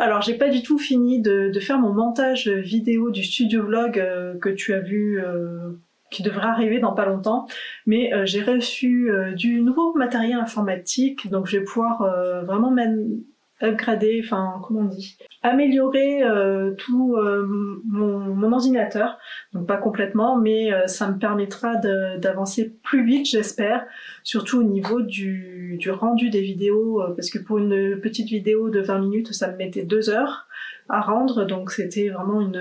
Alors j'ai pas du tout fini de faire mon montage vidéo du studio vlog que tu as vu, qui devrait arriver dans pas longtemps, mais j'ai reçu du nouveau matériel informatique, donc je vais pouvoir vraiment upgrader, enfin comment on dit, améliorer tout mon ordinateur, donc pas complètement, mais ça me permettra d'avancer plus vite, j'espère, surtout au niveau du rendu des vidéos, parce que pour une petite vidéo de 20 minutes, ça me mettait 2 heures à rendre, donc c'était vraiment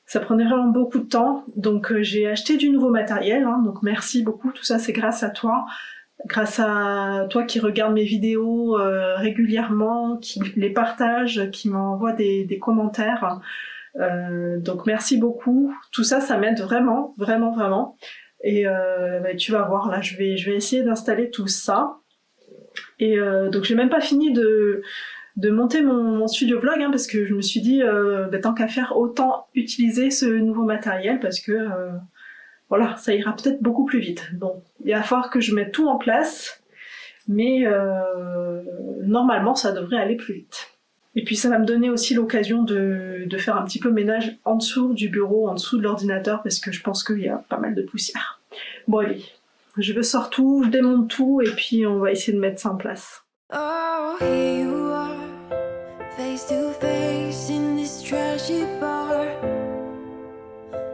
ça prenait vraiment beaucoup de temps, donc j'ai acheté du nouveau matériel, hein, donc merci beaucoup, tout ça c'est grâce à toi qui regarde mes vidéos régulièrement, qui les partage, qui m'envoie des commentaires. Donc merci beaucoup. Tout ça, ça m'aide vraiment, vraiment, vraiment. Et tu vas voir, là, je vais essayer d'installer tout ça. Et donc j'ai même pas fini de monter mon studio vlog, hein, parce que je me suis dit, tant qu'à faire, autant utiliser ce nouveau matériel, parce que voilà, ça ira peut-être beaucoup plus vite. Bon, il va falloir que je mette tout en place, mais normalement ça devrait aller plus vite. Et puis ça va me donner aussi l'occasion de faire un petit peu ménage en dessous du bureau, en dessous de l'ordinateur, parce que je pense qu'il y a pas mal de poussière. Bon allez, je sors tout, je démonte tout, et puis on va essayer de mettre ça en place. Oh, here you are, face to face in this trashy bar.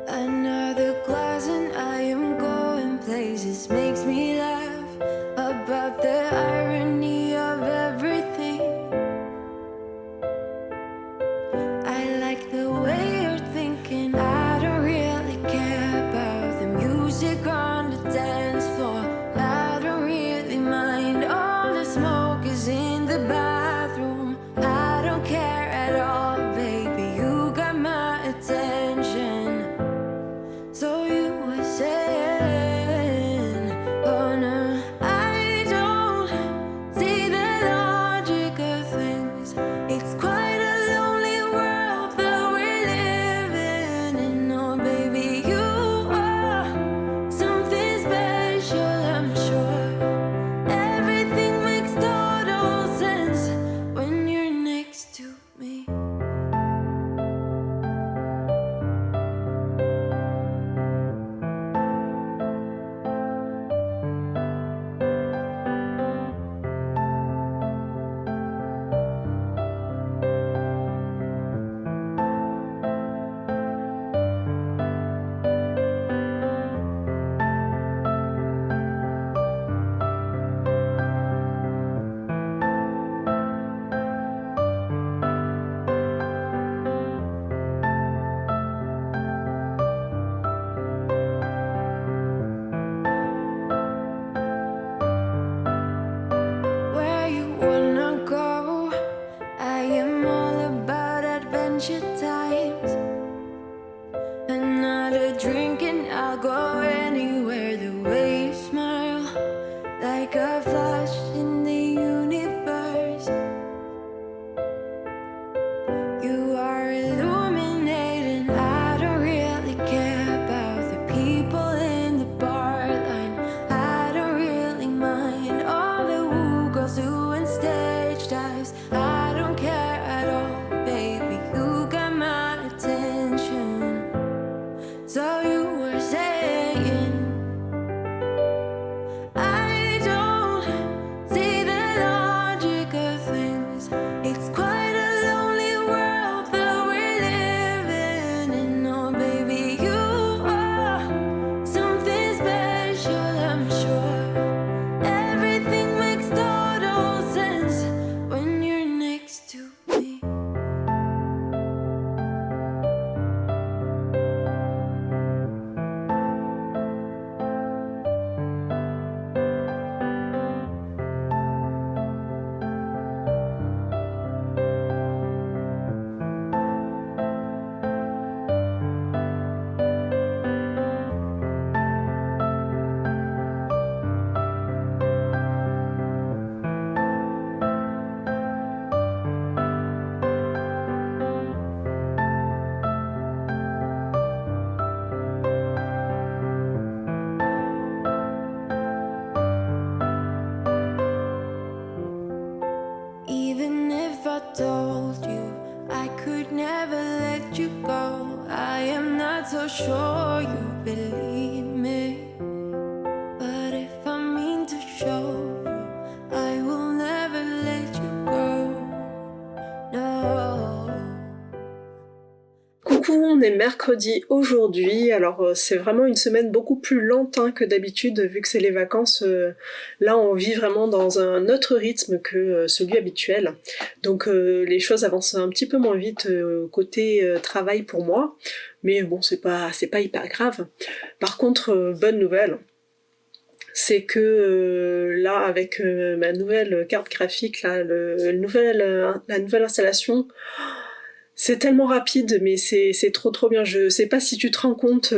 Another glass and I am going places. Makes me laugh about the irony of everything. I like the way you're thinking. I don't really care about the music on the dance floor. I don't really mind all the smoke is in the bathroom. I don't care at all, baby. You got my attention. So you were saying, oh no, I don't see the logic of things. It's quite a lonely world that we're living in. Oh baby, you are something special, I'm sure. Everything makes total sense when you're next to me. Where you wanna go? I am all about adventure times. Another drink and I'll go anywhere. The way you smile, like a flash in the universe. You are illuminating. I don't really care about the people in the bar line. I don't really mind all the woo girls doing stage dives. I don't care at all, baby. You got my attention. So you were saying not so sure you believe me. But if I mean to show you, I will never let you go. No. Coucou, on est mercredi aujourd'hui, alors c'est vraiment une semaine beaucoup plus lente que d'habitude vu que c'est les vacances, là on vit vraiment dans un autre rythme que celui habituel, donc les choses avancent un petit peu moins vite côté travail pour moi, mais bon c'est pas hyper grave. Par contre, bonne nouvelle, c'est que là avec ma nouvelle carte graphique, là, la nouvelle installation, c'est tellement rapide, mais c'est trop bien. Je sais pas si tu te rends compte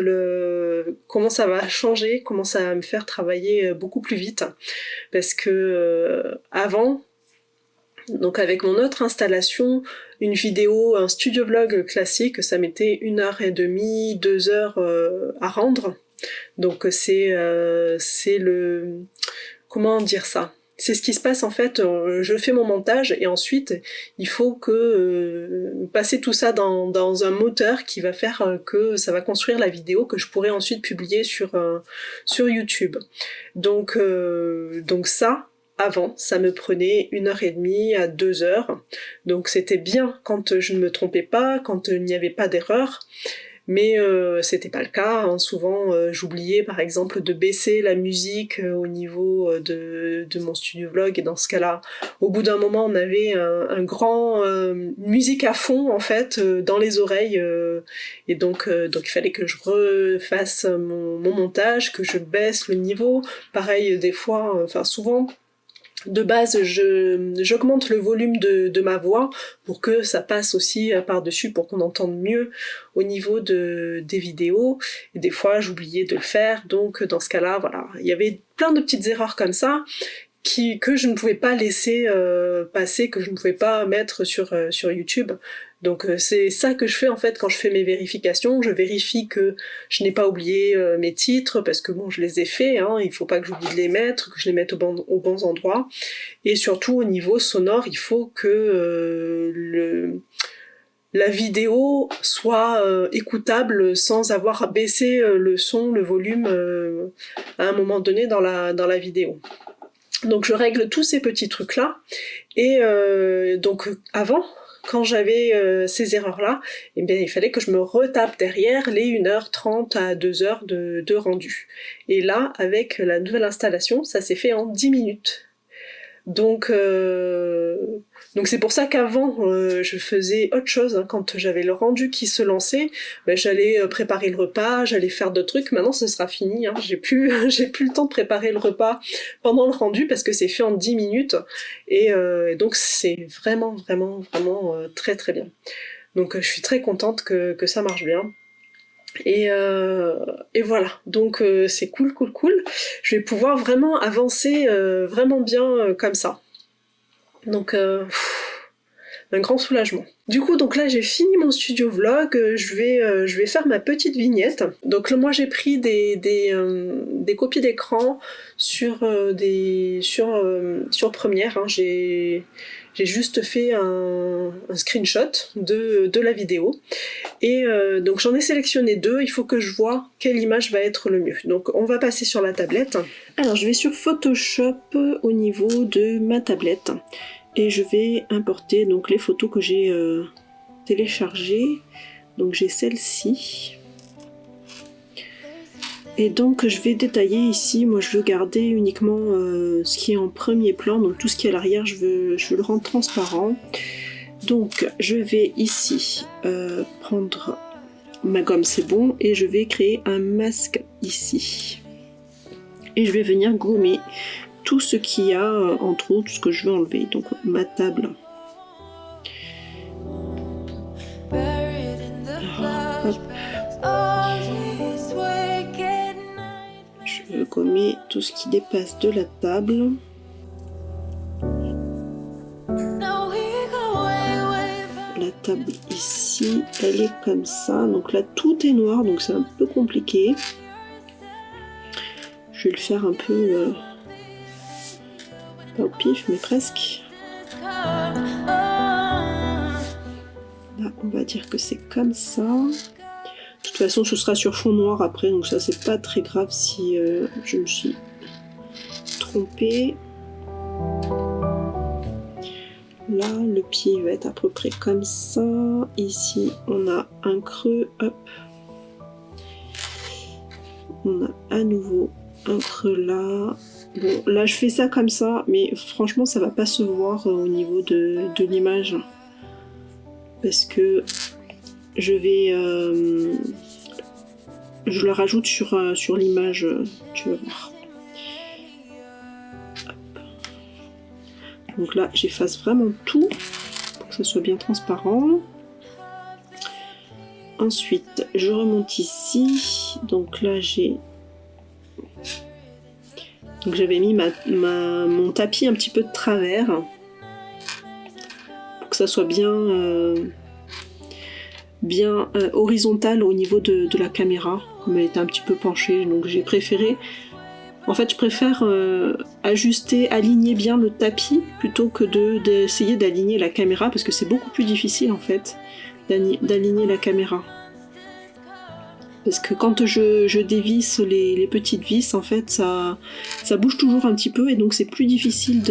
comment ça va changer, comment ça va me faire travailler beaucoup plus vite. Parce que avant, donc avec mon autre installation, une vidéo, un studio vlog classique, ça mettait 1h30, 2 heures à rendre. Donc c'est le... Comment dire ça ? C'est ce qui se passe en fait, je fais mon montage et ensuite il faut que passer tout ça dans un moteur qui va faire que ça va construire la vidéo que je pourrai ensuite publier sur YouTube. Donc ça, avant, ça me prenait 1h30 à 2 heures. Donc c'était bien quand je ne me trompais pas, quand il n'y avait pas d'erreur. Mais c'était pas le cas, souvent j'oubliais par exemple de baisser la musique au niveau de mon studio vlog, et dans ce cas-là, au bout d'un moment on avait un grand musique à fond en fait dans les oreilles, et donc il fallait que je refasse mon montage, que je baisse le niveau, pareil des fois, souvent de base, j'augmente le volume de ma voix pour que ça passe aussi par-dessus, pour qu'on entende mieux au niveau des vidéos. Et des fois, j'oubliais de le faire, donc dans ce cas-là, voilà, il y avait plein de petites erreurs comme ça que je ne pouvais pas laisser passer, que je ne pouvais pas mettre sur YouTube. Donc c'est ça que je fais en fait quand je fais mes vérifications. Je vérifie que je n'ai pas oublié mes titres, parce que bon, je les ai faits, il faut pas que j'oublie de les mettre, que je les mette aux bons endroits. Et surtout au niveau sonore, il faut que la vidéo soit écoutable sans avoir baissé le son, le volume à un moment donné dans la vidéo. Donc je règle tous ces petits trucs là, et donc avant, quand j'avais ces erreurs-là, eh bien, il fallait que je me retape derrière les 1h30 à 2 heures de rendu. Et là, avec la nouvelle installation, ça s'est fait en 10 minutes. Donc c'est pour ça qu'avant, je faisais autre chose. Quand j'avais le rendu qui se lançait, j'allais préparer le repas, j'allais faire d'autres trucs. Maintenant, ce sera fini. J'ai plus le temps de préparer le repas pendant le rendu, parce que c'est fait en 10 minutes. Et donc, c'est vraiment, vraiment, vraiment très, très bien. Donc, je suis très contente que ça marche bien. Et voilà, donc c'est cool. Je vais pouvoir vraiment avancer vraiment bien comme ça. Donc un grand soulagement. Du coup, donc là j'ai fini mon studio vlog, je vais faire ma petite vignette. Donc là, moi j'ai pris des copies d'écran sur Premiere. J'ai juste fait un screenshot de la vidéo, et donc j'en ai sélectionné 2, il faut que je vois quelle image va être le mieux. Donc on va passer sur la tablette. Alors je vais sur Photoshop au niveau de ma tablette, et je vais importer donc les photos que j'ai téléchargées. Donc j'ai celle-ci. Et donc je vais détailler ici, moi je veux garder uniquement ce qui est en premier plan, donc tout ce qui est à l'arrière je veux le rendre transparent. Donc je vais ici prendre ma gomme, c'est bon, et je vais créer un masque ici. Et je vais venir gommer tout ce qu'il y a entre autres, ce que je veux enlever. Donc ma table. Hop. Je gommer tout ce qui dépasse de la table. La table ici, elle est comme ça. Donc là, tout est noir, donc c'est un peu compliqué. Je vais le faire un peu... pas au pif, mais presque. Là, on va dire que c'est comme ça. De toute façon, ce sera sur fond noir après, donc ça c'est pas très grave si je me suis trompée. Là, le pied va être à peu près comme ça. Ici, on a un creux, hop. On a à nouveau un creux là. Bon, là je fais ça comme ça, mais franchement ça va pas se voir au niveau de l'image. Parce que je vais... je le rajoute sur l'image, tu vas voir. Hop. Donc là j'efface vraiment tout pour que ça soit bien transparent. Ensuite, je remonte ici. Donc là, j'avais mis mon tapis un petit peu de travers pour que ça soit bien horizontal au niveau de la caméra, comme elle était un petit peu penchée. Donc j'ai préféré... En fait, je préfère aligner bien le tapis plutôt que d'essayer d'aligner la caméra parce que c'est beaucoup plus difficile en fait d'aligner la caméra. Parce que quand je dévisse les petites vis, en fait, ça bouge toujours un petit peu et donc c'est plus difficile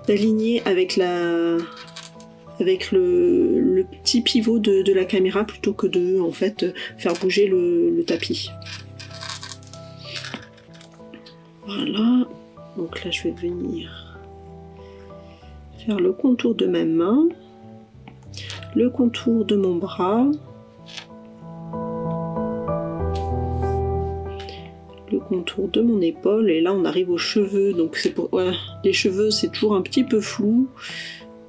d'aligner avec le petit pivot de la caméra plutôt que de en fait faire bouger le tapis. Voilà. Donc là, je vais venir faire le contour de ma main. Le contour de mon bras, le contour de mon épaule, et là on arrive aux cheveux, donc c'est pour... Ouais, les cheveux c'est toujours un petit peu flou,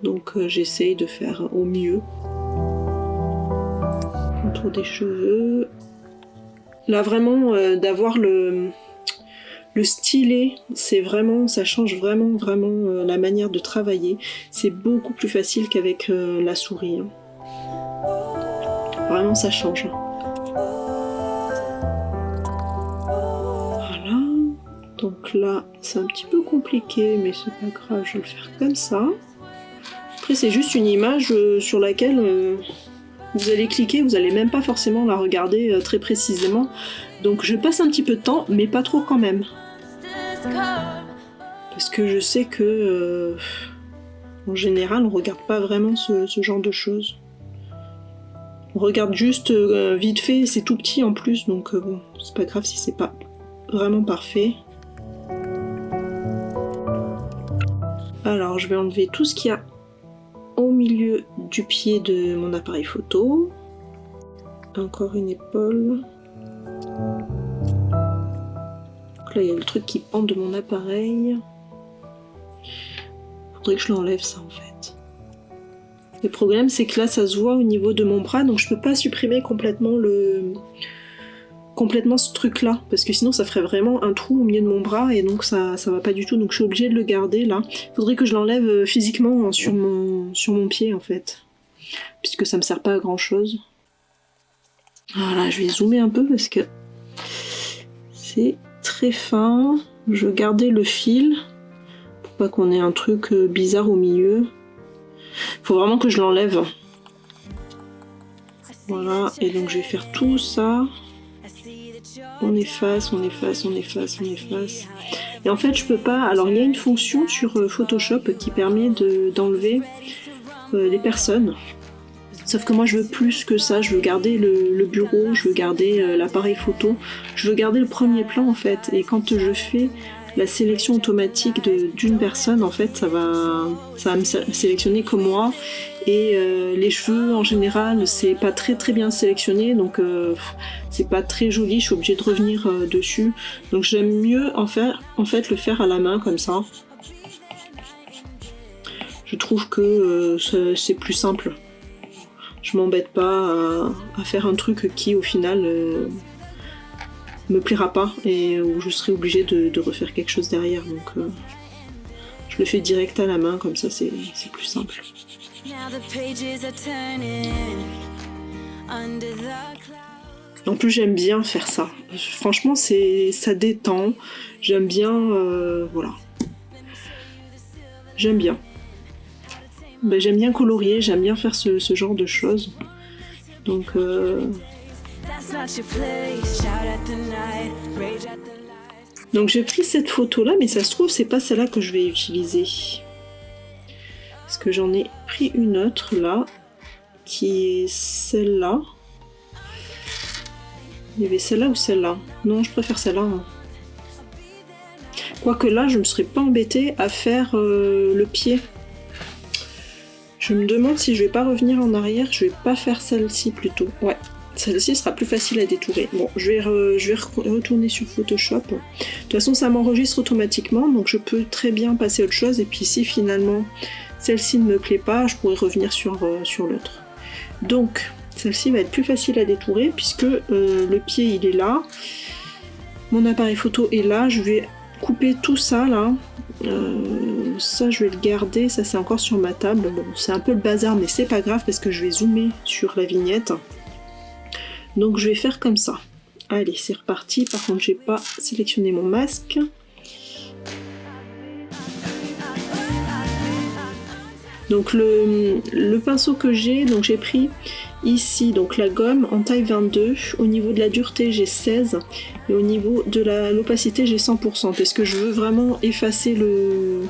donc j'essaye de faire au mieux. Contour des cheveux. Là vraiment d'avoir le stylet, c'est vraiment, ça change vraiment la manière de travailler. C'est beaucoup plus facile qu'avec la souris. Hein. Vraiment, ça change. Voilà. Donc là, c'est un petit peu compliqué, mais c'est pas grave, je vais le faire comme ça. Après, c'est juste une image sur laquelle vous allez cliquer, vous allez même pas forcément la regarder très précisément. Donc je passe un petit peu de temps, mais pas trop quand même. Parce que je sais que en général on regarde pas vraiment ce genre de choses. On regarde juste vite fait, c'est tout petit en plus, donc bon, c'est pas grave si c'est pas vraiment parfait. Alors je vais enlever tout ce qu'il y a au milieu du pied de mon appareil photo. Encore une épaule. Là, il y a le truc qui pend de mon appareil. Faudrait que je l'enlève, ça, en fait. Le problème, c'est que là, ça se voit au niveau de mon bras, donc je peux pas supprimer complètement ce truc-là, parce que sinon, ça ferait vraiment un trou au milieu de mon bras, et donc ça va pas du tout, donc je suis obligée de le garder, là. Faudrait que je l'enlève physiquement sur mon pied, en fait. Puisque ça me sert pas à grand-chose. Voilà, je vais zoomer un peu, parce que c'est très fin. Je vais garder le fil pour pas qu'on ait un truc bizarre au milieu. Faut vraiment que je l'enlève. Voilà, et donc je vais faire tout ça. On efface, on efface, on efface, on efface. Et en fait, je peux pas... Alors, il y a une fonction sur Photoshop qui permet d'enlever les personnes. Sauf que moi je veux plus que ça, je veux garder le bureau, je veux garder l'appareil photo, je veux garder le premier plan en fait. Et quand je fais la sélection automatique d'une personne, en fait ça va me sélectionner que moi. Et les cheveux en général c'est pas très bien sélectionné, donc c'est pas très joli, je suis obligée de revenir dessus. Donc j'aime mieux en fait le faire à la main comme ça. Je trouve que c'est plus simple. Je m'embête pas à faire un truc qui au final me plaira pas et où je serai obligée de refaire quelque chose derrière, donc je le fais direct à la main, comme ça c'est plus simple. En plus j'aime bien faire ça, franchement ça détend, j'aime bien, voilà. J'aime bien. J'aime bien colorier, j'aime bien faire ce genre de choses. Donc That's not your place. Shout at the night, rage at the light. Donc j'ai pris cette photo là, mais ça se trouve c'est pas celle-là que je vais utiliser. Parce que j'en ai pris une autre là, qui est celle-là. Il y avait celle-là ou celle-là? Non, je préfère celle-là. Hein. Quoique là, je me serais pas embêtée à faire le pied. Je me demande si je vais pas revenir en arrière, je vais pas faire celle-ci plutôt. Ouais, celle-ci sera plus facile à détourer. Bon, je vais retourner sur Photoshop. De toute façon, ça m'enregistre automatiquement, donc je peux très bien passer à autre chose. Et puis si finalement celle-ci ne me plaît pas, je pourrais revenir sur l'autre. Donc, celle-ci va être plus facile à détourer puisque le pied il est là. Mon appareil photo est là, je vais couper tout ça là. Ça je vais le garder, ça c'est encore sur ma table. Bon, c'est un peu le bazar mais c'est pas grave parce que je vais zoomer sur la vignette. Donc je vais faire comme ça. Allez, c'est reparti. Par contre, j'ai pas sélectionné mon masque. Donc le pinceau que j'ai, donc j'ai pris ici donc la gomme en taille 22. Au niveau de la dureté, j'ai 16 et au niveau de l'opacité, j'ai 100% parce que je veux vraiment effacer le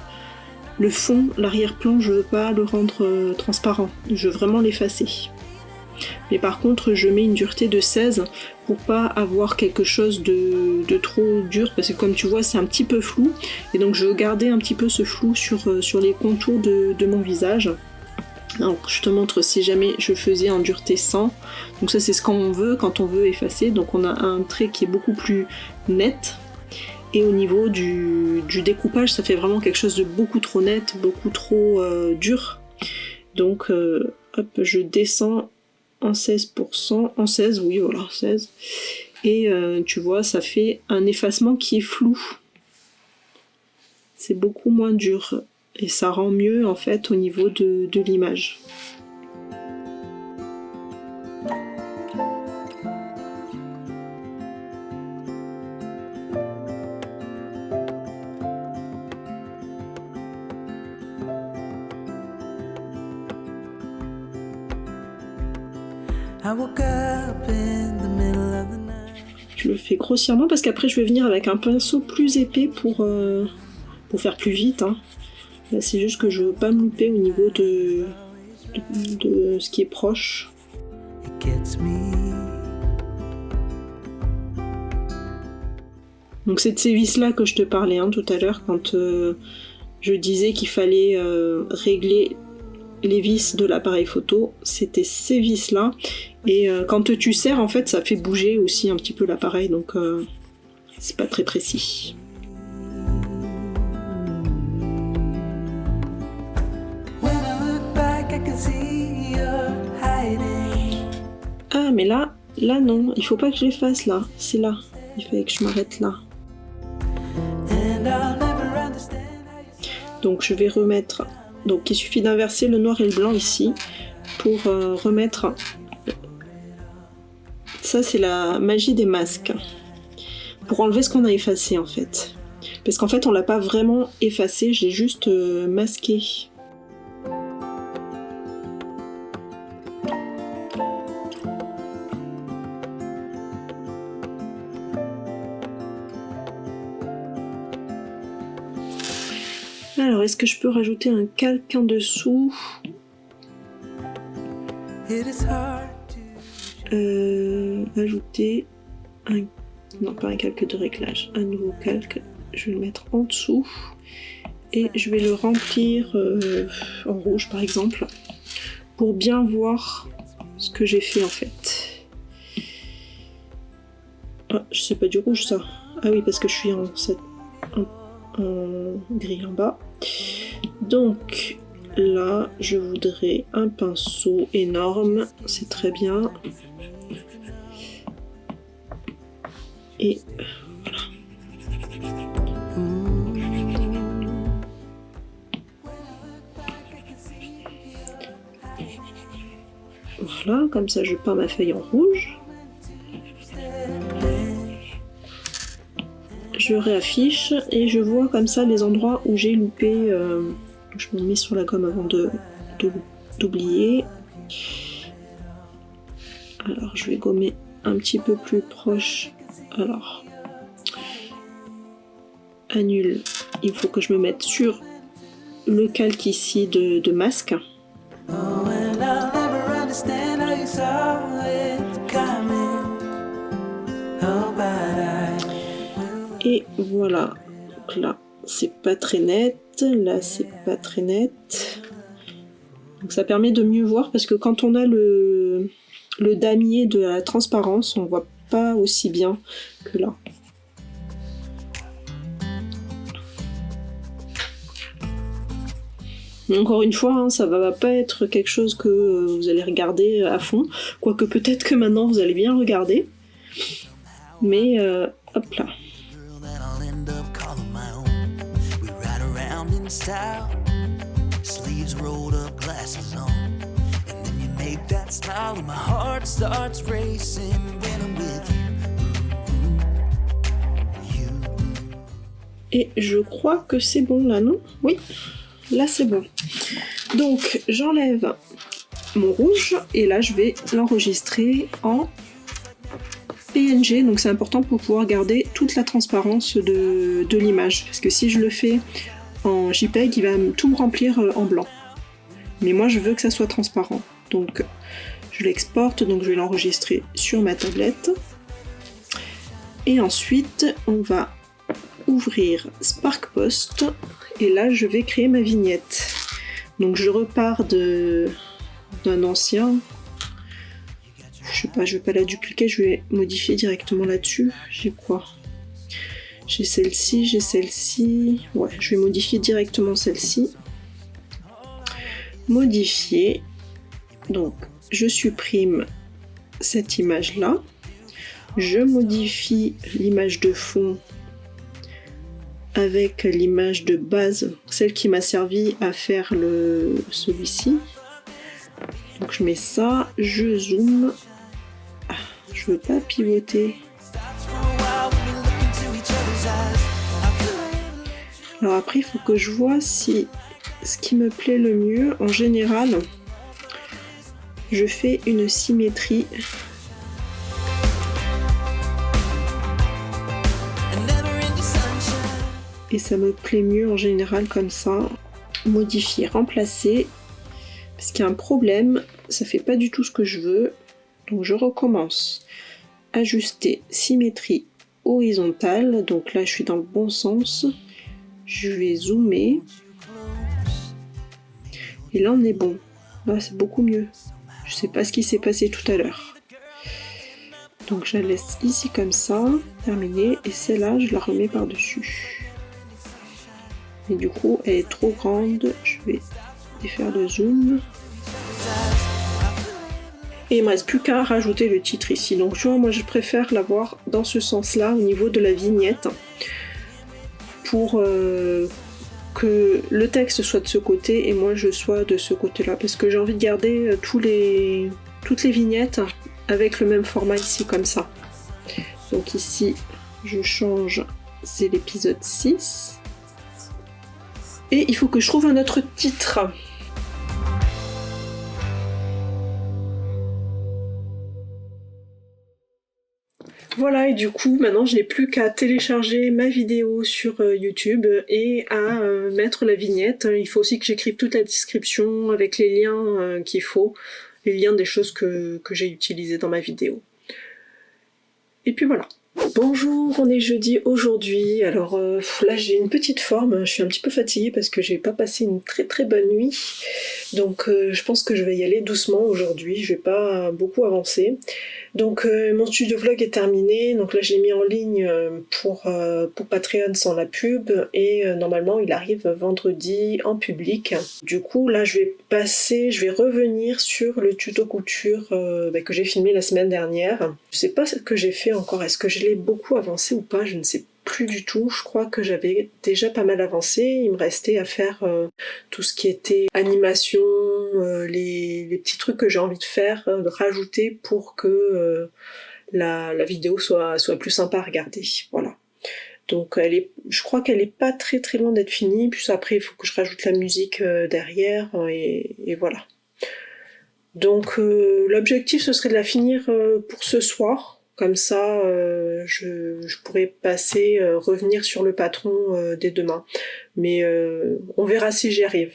fond, l'arrière-plan, je veux pas le rendre transparent. Je veux vraiment l'effacer. Mais par contre, je mets une dureté de 16 pour pas avoir quelque chose de trop dur parce que comme tu vois, c'est un petit peu flou et donc je veux garder un petit peu ce flou sur les contours de mon visage. Donc je te montre si jamais je faisais en dureté 100. Donc ça c'est ce qu'on veut quand on veut effacer. Donc on a un trait qui est beaucoup plus net. Et au niveau du découpage, ça fait vraiment quelque chose de beaucoup trop net, beaucoup trop dur. Donc hop, je descends en 16%, en 16, oui voilà, 16. Et tu vois, ça fait un effacement qui est flou. C'est beaucoup moins dur. Et ça rend mieux en fait au niveau de l'image. I woke up in the middle of the night. Je le fais grossièrement parce qu'après je vais venir avec un pinceau plus épais pour faire plus vite. Hein. Là c'est juste que je veux pas me louper au niveau de ce qui est proche. It gets me. Donc c'est de ces vis là que je te parlais hein, tout à l'heure quand je disais qu'il fallait régler les vis de l'appareil photo, c'était ces vis là et quand tu serres en fait ça fait bouger aussi un petit peu l'appareil donc c'est pas très précis. When I look back, I can see you're hiding. Ah mais là non, il faut pas que je les fasse là, c'est là, il fallait que je m'arrête là. And I'll never understand how you Donc je vais remettre, donc il suffit d'inverser le noir et le blanc ici pour remettre, ça c'est la magie des masques, pour enlever ce qu'on a effacé en fait. Parce qu'en fait on l'a pas vraiment effacé, j'ai juste masqué. Alors, est-ce que je peux rajouter un calque en dessous? It is hard to Ajouter un... Non, pas un calque de réglage, un nouveau calque. Je vais le mettre en dessous. Et je vais le remplir en rouge, par exemple, pour bien voir ce que j'ai fait, en fait. Ah, c'est pas du rouge, ça. Ah oui, parce que je suis en gris en bas. Donc là je voudrais un pinceau énorme, c'est très bien, et voilà, comme ça je peins ma feuille en rouge. Je réaffiche et je vois comme ça les endroits où j'ai loupé. Je me mets sur la gomme avant d'oublier. Alors je vais gommer un petit peu plus proche. Alors, annule. Il faut que je me mette sur le calque ici de masque. Oh, and I'll never understand how you saw it coming. Oh, but Et voilà. Donc là, c'est pas très net. Là, c'est pas très net. Donc ça permet de mieux voir parce que quand on a le damier de la transparence, on voit pas aussi bien que là. Encore une fois, hein, ça va pas être quelque chose que vous allez regarder à fond, quoique peut-être que maintenant vous allez bien regarder. Mais hop là. girl that I'll end up calling my own. We ride around in style, sleeves rolled up, glasses on. And then you make that smile and my heart starts racing when I'm with you. Et je crois que c'est bon là, non? Oui, là c'est bon. Donc j'enlève mon rouge et là je vais l'enregistrer en PNG, donc c'est important pour pouvoir garder toute la transparence de l'image, parce que si je le fais en JPEG, il va tout me remplir en blanc. Mais moi je veux que ça soit transparent, donc je l'exporte, donc je vais l'enregistrer sur ma tablette. Et ensuite on va ouvrir SparkPost, et là je vais créer ma vignette. Donc je repars d'un ancien. Je sais pas, je vais pas la dupliquer, je vais modifier directement là-dessus. J'ai quoi? J'ai celle-ci. Ouais, je vais modifier directement celle-ci. Modifier. Donc, je supprime cette image-là. Je modifie l'image de fond avec l'image de base, celle qui m'a servi à faire celui-ci. Donc je mets ça, je zoome. Je veux pas pivoter. Alors après, il faut que je vois si ce qui me plaît le mieux, en général, je fais une symétrie. Et ça me plaît mieux en général comme ça. Modifier, remplacer. Parce qu'il y a un problème, ça fait pas du tout ce que je veux. Donc je recommence. Ajuster symétrie horizontale. Donc là je suis dans le bon sens. Je vais zoomer. Et là on est bon. Là c'est beaucoup mieux. Je sais pas ce qui s'est passé tout à l'heure. Donc je la laisse ici comme ça. Terminé. Et celle-là je la remets par-dessus. Et du coup elle est trop grande. Je vais défaire le zoom. Et il me reste plus qu'à rajouter le titre ici. Donc tu vois, moi je préfère l'avoir dans ce sens-là, au niveau de la vignette, pour que le texte soit de ce côté et moi je sois de ce côté-là. Parce que j'ai envie de garder toutes les vignettes avec le même format ici, comme ça. Donc ici, je change, c'est l'épisode 6. Et il faut que je trouve un autre titre. Voilà, et du coup, maintenant, je n'ai plus qu'à télécharger ma vidéo sur YouTube et à mettre la vignette. Il faut aussi que j'écrive toute la description avec les liens qu'il faut, les liens des choses que j'ai utilisées dans ma vidéo. Et puis voilà. Bonjour, on est jeudi aujourd'hui. Alors là j'ai une petite forme, je suis un petit peu fatiguée parce que j'ai pas passé une très très bonne nuit. Donc je pense que je vais y aller doucement aujourd'hui, je vais pas beaucoup avancer. Donc mon studio vlog est terminé, donc là je l'ai mis en ligne pour Patreon sans la pub et normalement il arrive vendredi en public. Du coup là je vais revenir sur le tuto couture que j'ai filmé la semaine dernière. Je sais pas ce que j'ai fait encore, est-ce que je l'ai beaucoup avancé ou pas, je ne sais plus du tout. Je crois que j'avais déjà pas mal avancé, il me restait à faire tout ce qui était animation, les petits trucs que j'ai envie de faire, de rajouter pour que la vidéo soit plus sympa à regarder. Voilà. Donc je crois qu'elle est pas très très loin d'être finie, puis après il faut que je rajoute la musique derrière et voilà. Donc l'objectif ce serait de la finir pour ce soir, comme ça je pourrais revenir sur le patron dès demain. Mais on verra si j'y arrive.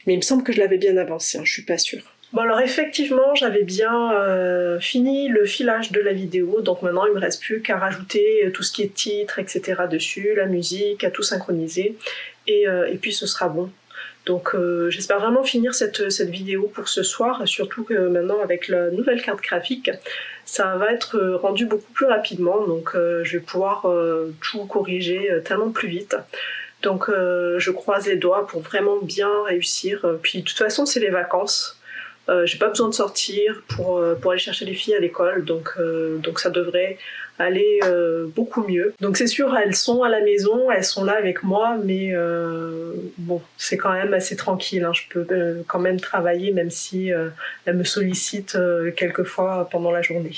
Mais il me semble que je l'avais bien avancé, je suis pas sûre. Bon alors effectivement j'avais bien fini le filage de la vidéo, donc maintenant il me reste plus qu'à rajouter tout ce qui est titre, etc. dessus, la musique, à tout synchroniser, et puis ce sera bon. Donc j'espère vraiment finir cette vidéo pour ce soir, surtout que maintenant avec la nouvelle carte graphique, ça va être rendu beaucoup plus rapidement, donc je vais pouvoir tout corriger tellement plus vite. Donc je croise les doigts pour vraiment bien réussir. Puis de toute façon c'est les vacances. J'ai pas besoin de sortir pour aller chercher les filles à l'école, donc ça devrait aller beaucoup mieux. Donc c'est sûr, elles sont à la maison, elles sont là avec moi, mais bon, c'est quand même assez tranquille, je peux quand même travailler, même si elles me sollicitent quelquefois pendant la journée.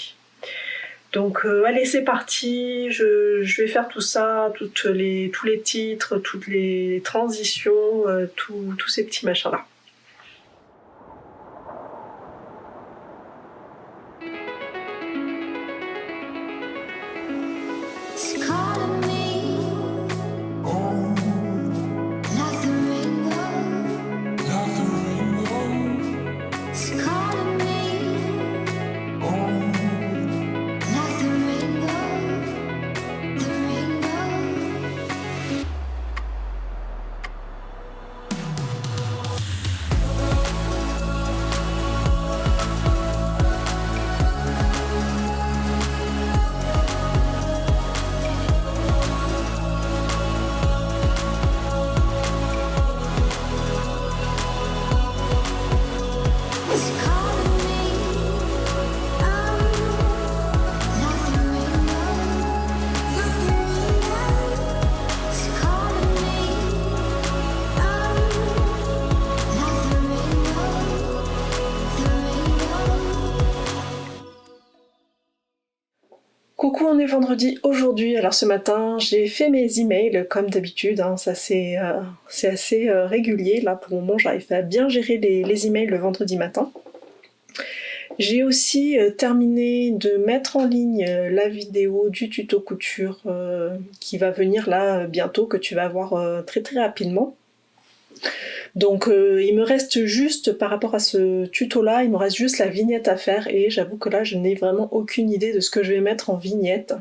Donc allez, c'est parti, je vais faire tout ça, tous les titres, toutes les transitions, tous ces petits machins-là. Coucou, on est vendredi aujourd'hui. Alors ce matin, j'ai fait mes emails comme d'habitude, ça c'est assez régulier. Là pour le moment, j'arrive à bien gérer les emails le vendredi matin. J'ai aussi terminé de mettre en ligne la vidéo du tuto couture qui va venir là bientôt, que tu vas voir très très rapidement. Donc il me reste juste, par rapport à ce tuto là, il me reste juste la vignette à faire, et j'avoue que là je n'ai vraiment aucune idée de ce que je vais mettre en vignette.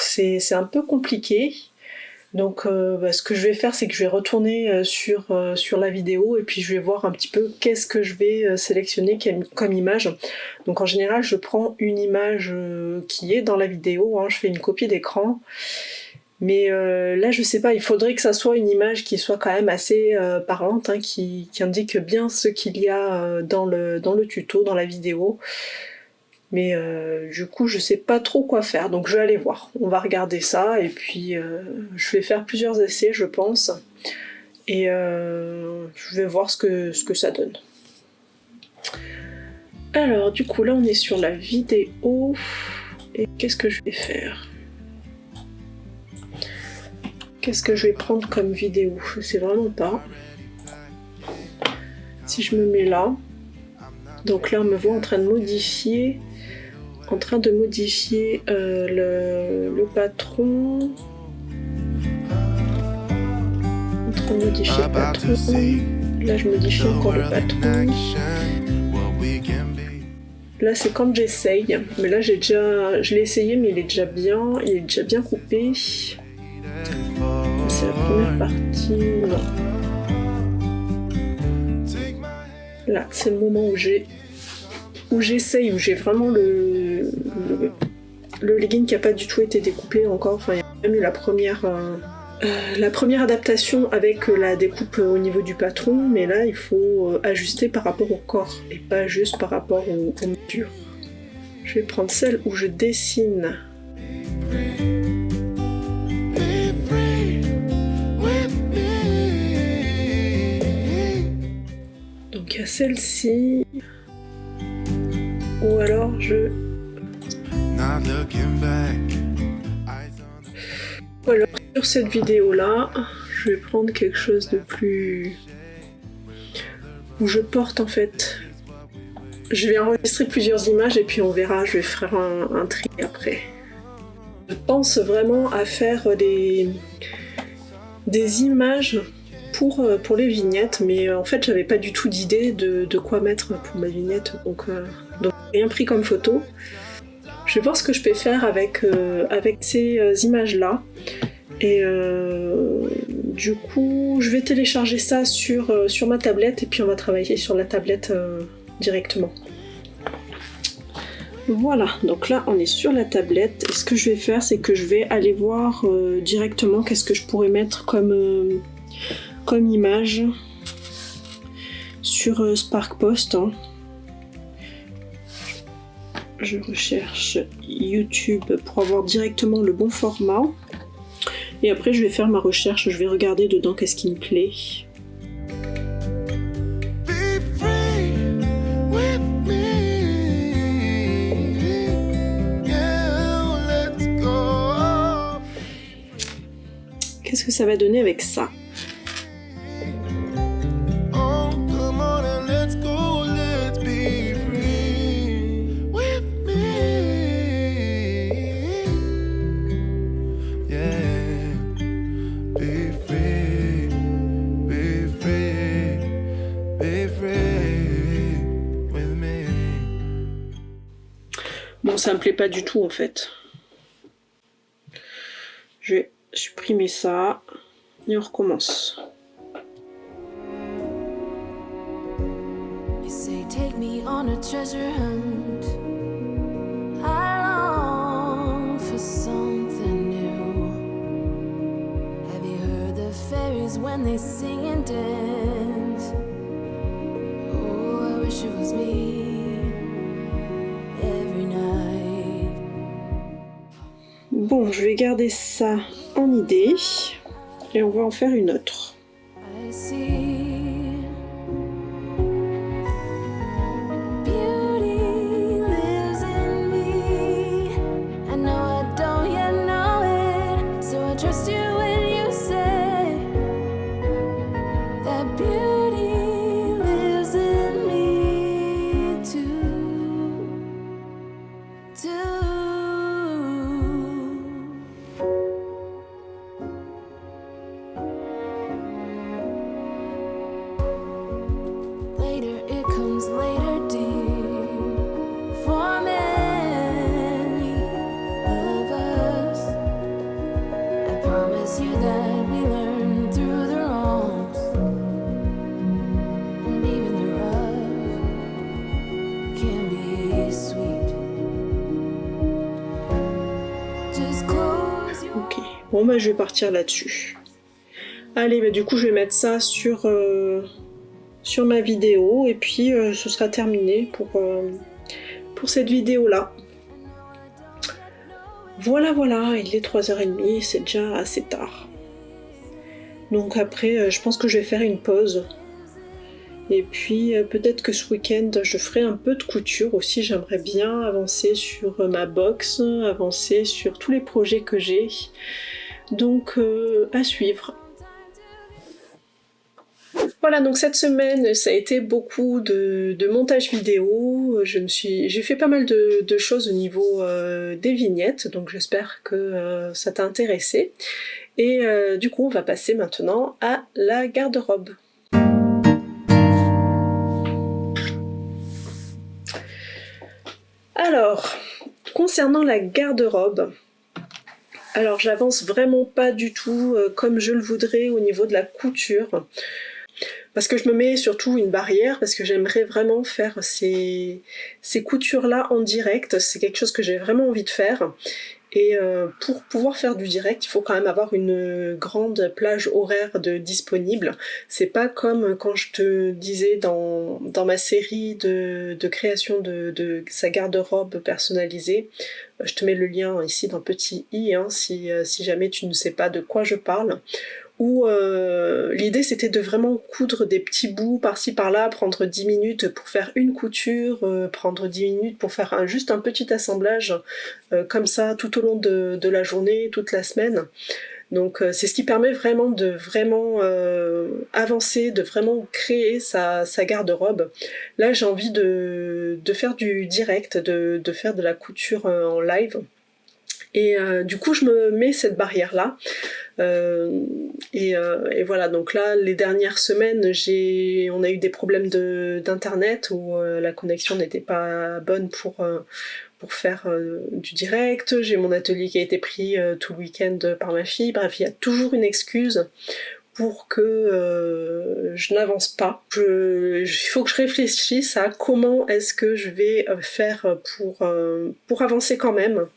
C'est un peu compliqué, donc ce que je vais faire, c'est que je vais retourner sur la vidéo, et puis je vais voir un petit peu qu'est-ce que je vais sélectionner comme image. Donc en général je prends une image qui est dans la vidéo, je fais une copie d'écran. Mais là je sais pas, il faudrait que ça soit une image qui soit quand même assez parlante, qui indique bien ce qu'il y a dans le tuto, dans la vidéo. Mais du coup je sais pas trop quoi faire, donc je vais aller voir. On va regarder ça, et puis je vais faire plusieurs essais je pense. Et je vais voir ce que ça donne. Alors du coup là on est sur la vidéo, et qu'est-ce que je vais faire ? Qu'est-ce que je vais prendre comme vidéo ? Je sais vraiment pas. Si je me mets là, donc là on me voit en train de modifier le patron. En train de modifier le patron. Là je modifie encore le patron. Là c'est quand j'essaye, mais là je l'ai essayé, mais il est déjà bien coupé. C'est la première partie, non. Là, c'est le moment où j'essaye, où j'ai vraiment le legging qui n'a pas du tout été découpé encore. Enfin, il y a même eu la première adaptation avec la découpe au niveau du patron, mais là, il faut ajuster par rapport au corps et pas juste par rapport aux mesures. Je vais prendre celle où je dessine. Donc il y a celle-ci, ou alors ou alors sur cette vidéo là, je vais prendre quelque chose de plus où je porte en fait. Je vais enregistrer plusieurs images et puis on verra, je vais faire un tri après. Je pense vraiment à faire des images pour les vignettes, mais en fait j'avais pas du tout d'idée de quoi mettre pour ma vignette, donc rien pris comme photo. Je vais voir ce que je peux faire avec ces images-là. Et du coup, je vais télécharger ça sur ma tablette et puis on va travailler sur la tablette directement. Voilà, donc là on est sur la tablette. Et ce que je vais faire, c'est que je vais aller voir directement qu'est-ce que je pourrais mettre comme image sur SparkPost. Hein. Je recherche YouTube pour avoir directement le bon format. Et après je vais faire ma recherche, je vais regarder dedans qu'est-ce qui me plaît. Qu'est-ce que ça va donner avec ça? Bon, ça me plaît pas du tout en fait. Je vais supprimer ça et on recommence. You say take me on a treasure hunt. I long for something new. Have you heard the fairies when they sing and dance? Oh, I wish it was me every night. Bon, je vais garder ça en idée et on va en faire une autre. I see beauty lives in me. I know I don't yet know it, so I trust you when you say that beauty lives in me too. Later it comes later, dear. For many of us, I promise you that we learn through the wrongs, and even the rough can be sweet. Just close your Ok, bon bah je vais partir là-dessus. Allez, bah du coup je vais mettre ça sur ma vidéo et puis ce sera terminé pour cette vidéo-là. Voilà, il est 3h30, c'est déjà assez tard. Donc après, je pense que je vais faire une pause. Et puis peut-être que ce week-end, je ferai un peu de couture aussi. J'aimerais bien avancer sur ma box, avancer sur tous les projets que j'ai. Donc à suivre. Voilà, donc cette semaine, ça a été beaucoup de montage vidéo. J'ai fait pas mal de choses au niveau des vignettes, donc j'espère que ça t'a intéressé. Et du coup, on va passer maintenant à la garde-robe. Alors, concernant la garde-robe, alors j'avance vraiment pas du tout comme je le voudrais au niveau de la couture. Parce que je me mets surtout une barrière, parce que j'aimerais vraiment faire ces coutures-là en direct. C'est quelque chose que j'ai vraiment envie de faire. Et pour pouvoir faire du direct, il faut quand même avoir une grande plage horaire disponible. C'est pas comme quand je te disais dans ma série de création de sa garde-robe personnalisée. Je te mets le lien ici dans petit i, hein, si jamais tu ne sais pas de quoi je parle. Où l'idée c'était de vraiment coudre des petits bouts par-ci par-là, prendre 10 minutes pour faire une couture, prendre 10 minutes pour faire juste un petit assemblage comme ça tout au long de la journée, toute la semaine. Donc c'est ce qui permet vraiment de avancer, de vraiment créer sa garde-robe. Là j'ai envie de faire du direct, de faire de la couture en live. Et du coup je me mets cette barrière-là. Et voilà, donc là les dernières semaines on a eu des problèmes d'internet où la connexion n'était pas bonne pour faire du direct. J'ai mon atelier qui a été pris tout le week-end par ma fille. Bref, il y a toujours une excuse pour que je n'avance pas. Il faut que je réfléchisse à comment est-ce que je vais faire pour avancer quand même.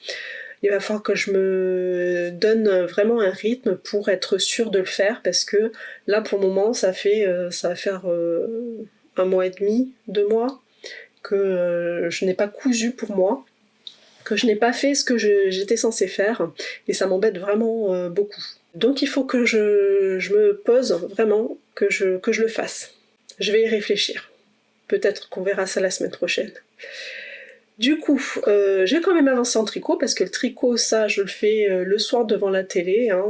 Il va falloir que je me donne vraiment un rythme pour être sûre de le faire, parce que là pour le moment ça va faire 1 mois et demi, 2 mois que je n'ai pas cousu pour moi, que je n'ai pas fait ce que j'étais censée faire, et ça m'embête vraiment beaucoup. Donc il faut que je me pose vraiment, que je le fasse. Je vais y réfléchir. Peut-être qu'on verra ça la semaine prochaine. Du coup, j'ai quand même avancé en tricot, parce que le tricot, ça, je le fais le soir devant la télé. Hein,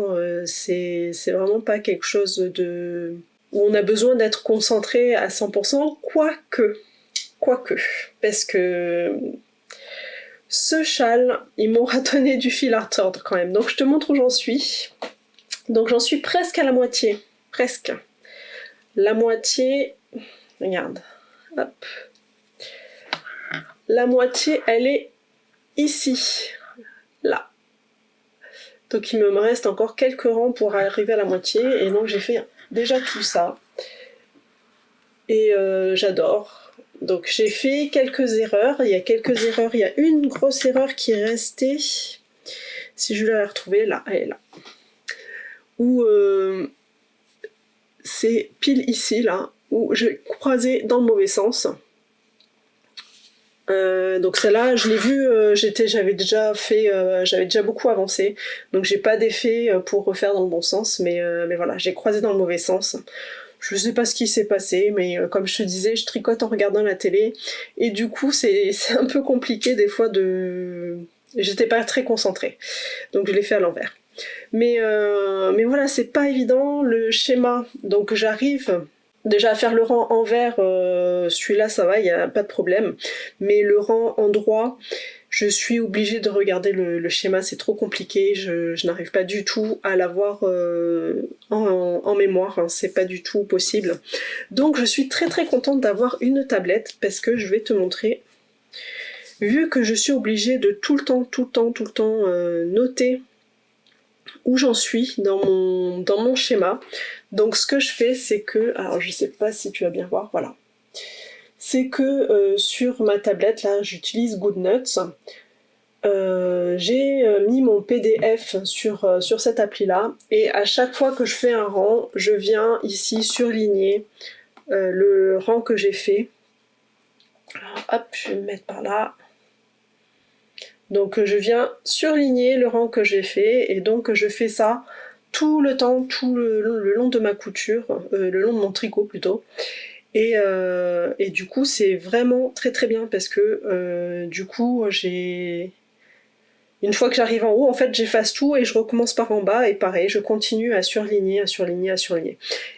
c'est vraiment pas quelque chose où on a besoin d'être concentré à 100%, quoique. Parce que ce châle, ils m'ont donné du fil à retordre quand même. Donc je te montre où j'en suis. Donc j'en suis presque à la moitié. Presque. La moitié... Regarde. Hop. La moitié, elle est ici, là. Donc il me reste encore quelques rangs pour arriver à la moitié, et donc j'ai fait déjà tout ça. Et j'adore. Donc j'ai fait quelques erreurs, il y a une grosse erreur qui est restée, si je la retrouver, là, elle est là. Où c'est pile ici, là, où j'ai croisé dans le mauvais sens. Donc celle-là, je l'ai vue, j'avais déjà beaucoup avancé, donc j'ai pas d'effet pour refaire dans le bon sens, mais voilà, j'ai croisé dans le mauvais sens. Je sais pas ce qui s'est passé, mais comme je te disais, je tricote en regardant la télé, et du coup c'est un peu compliqué des fois j'étais pas très concentrée, donc je l'ai fait à l'envers. Mais voilà, c'est pas évident, le schéma, donc j'arrive... Déjà à faire le rang envers, celui-là ça va, il n'y a pas de problème. Mais le rang endroit, je suis obligée de regarder le schéma, c'est trop compliqué, je n'arrive pas du tout à l'avoir en mémoire, hein, c'est pas du tout possible. Donc je suis très très contente d'avoir une tablette, parce que je vais te montrer, vu que je suis obligée de tout le temps noter où j'en suis dans mon schéma. Donc ce que je fais, c'est que, alors je sais pas si tu vas bien voir, voilà, c'est que sur ma tablette là, j'utilise GoodNotes. J'ai mis mon PDF sur cette appli là, et à chaque fois que je fais un rang, je viens ici surligner le rang que j'ai fait. Alors, hop, je vais me mettre par là. Donc je viens surligner le rang que j'ai fait, et donc je fais ça tout le temps, tout le long de ma couture, le long de mon tricot plutôt. Et du coup c'est vraiment très très bien, parce que du coup une fois que j'arrive en haut, en fait j'efface tout et je recommence par en bas, et pareil, je continue à surligner.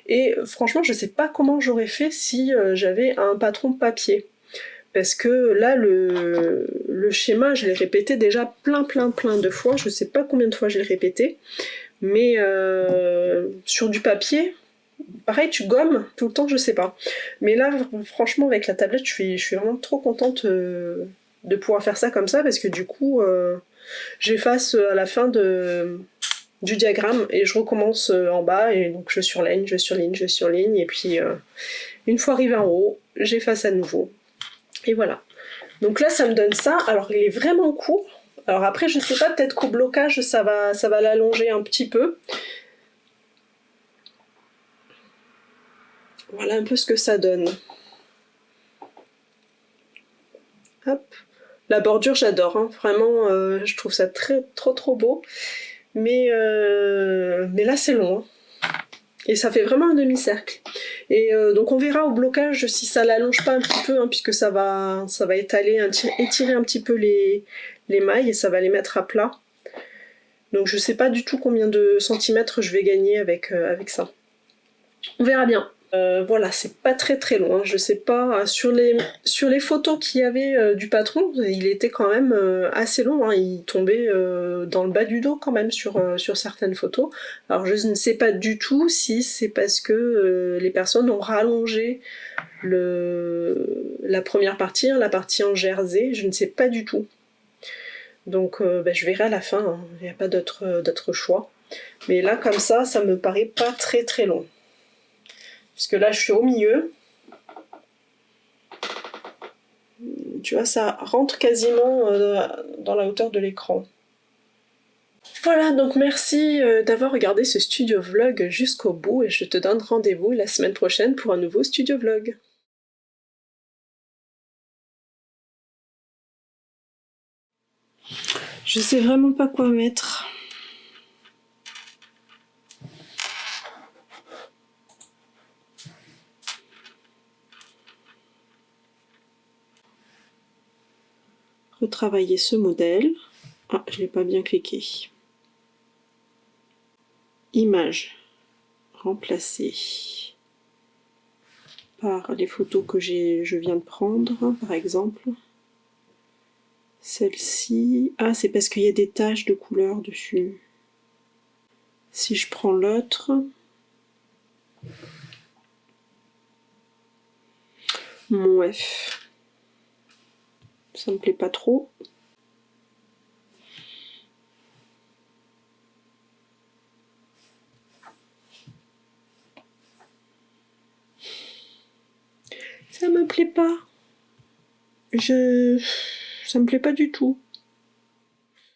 Et franchement je sais pas comment j'aurais fait si j'avais un patron papier. Parce que là, le schéma, je l'ai répété déjà plein de fois. Je sais pas combien de fois je l'ai répété. Mais sur du papier, pareil, tu gommes tout le temps, je sais pas. Mais là, franchement, avec la tablette, je suis vraiment trop contente de pouvoir faire ça comme ça. Parce que du coup, j'efface à la fin du diagramme et je recommence en bas. Et donc je surligne. Et puis, une fois arrivé en haut, j'efface à nouveau. Et voilà. Donc là, ça me donne ça. Alors, il est vraiment court. Alors après, je sais pas, peut-être qu'au blocage, ça va l'allonger un petit peu. Voilà un peu ce que ça donne. Hop. La bordure, j'adore. Hein. Vraiment, je trouve ça trop beau. Mais là, c'est long. Hein. Et ça fait vraiment un demi-cercle. Et donc on verra au blocage si ça l'allonge pas un petit peu, hein, puisque ça va étirer un petit peu les mailles, et ça va les mettre à plat. Donc je sais pas du tout combien de centimètres je vais gagner avec ça. On verra bien. Voilà, c'est pas très très loin, je sais pas. Sur les photos qu'il y avait du patron, il était quand même assez long, hein. Il tombait dans le bas du dos quand même sur certaines photos. Alors je ne sais pas du tout si c'est parce que les personnes ont rallongé la première partie, hein, la partie en jersey, je ne sais pas du tout. Donc je verrai à la fin, hein. Il n'y a pas d'autre choix. Mais là comme ça me paraît pas très très long. Puisque là je suis au milieu. Tu vois, ça rentre quasiment dans la hauteur de l'écran. Voilà, donc merci d'avoir regardé ce studio vlog jusqu'au bout et je te donne rendez-vous la semaine prochaine pour un nouveau studio vlog. Je sais vraiment pas quoi mettre. Retravailler ce modèle. Ah, je l'ai pas bien cliqué. Image. Remplacer par les photos que je viens de prendre, par exemple. Celle-ci... Ah, c'est parce qu'il y a des taches de couleur dessus. Si je prends l'autre... Bref. Ça me plaît pas trop. Ça me plaît pas. Ça me plaît pas du tout.